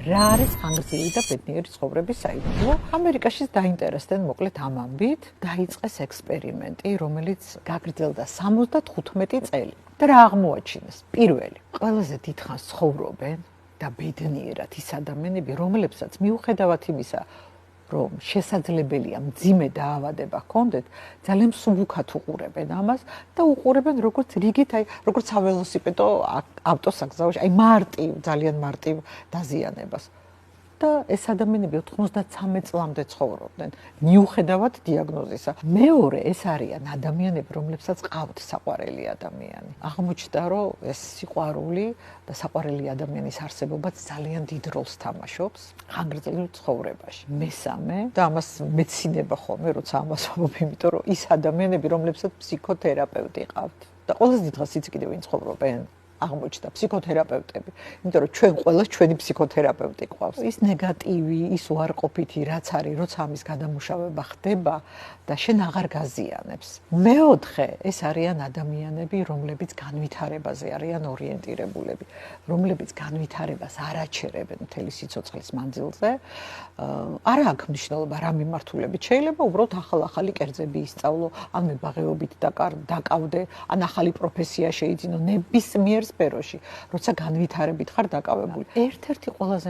რა არის ხანგრძლივი და ბედნიერი ცხოვრების საიდუმლო? ამერიკაშიც დაინტერესდნენ მოკლედ ამ ამბით, დაიწყეს ექსპერიმენტი, რომელიც გაგრძელდა 75 წელი. და რა აღმოაჩინეს? პირველი, ყველაზე დიდხანს ცხოვრობენ და ბედნიერად ის ადამიანები, რომლებსაც მიუხედავად იმისა, რომ შესაძლებელია მძიმე დაავადება ჰქონდეთ, ძალიან მსუბუქად უყურებენ ამას და უყურებენ როგორც რიგით, როგორც საველოსიპედო ავტოსაგზაოში, ძალიან მარტივ დაზიანებას. და ეს ადამიანები 93 წლამდე ცხოვრობდნენ, მიუხედავად დიაგნოზისა. მეორე, ეს არიან ადამიანები, რომლებსაც ყავთ საყვარელი ადამიანი. აღმოჩნდა, რომ ეს სიყვარული და საყვარელი ადამიანის არსებობაც ძალიან დიდ როლს თამაშობს ხანგრძლივ ცხოვრებაში. მესამე, და ამას მეცინება ხოლმე, როცა ამას ვამბობ, იმიტომ რომ ის ადამიანები, რომლებსაც ფსიქოთერაპევტი ყავთ და ყველაზე დიდხანს იცი კიდევ ვინ ცხოვრობენ? აღმოჩნდა ფსიქოთერაპევტები, იმიტომ რომ ჩვენ ყველას ჩვენი ფსიქოთერაპევტი ყავს. ის ნეგატივი, ის უარყოფითი რაც არის, როცა ამის გადამუშავება ხდება და შენ აღარ გაზიანებს. მეოთხე, ეს არიან ადამიანები, რომლებიც განვითარებაზე არიან ორიენტირებულები, რომლებიც განვითარებას არ აჩერებენ მთელი სიცოცხლის მანძილზე. არა აქვს მნიშვნელობა რა მიმართულებით, შეიძლება უბრალოდ ახალი კერძები ისწავლო, ან მებაღეობით დაკავდე, ან ახალი პროფესია შეიძინო ნებისმიერ სფეროში, როცა განვითარებით ხარ დაკავებული. ერთ-ერთი ყველაზე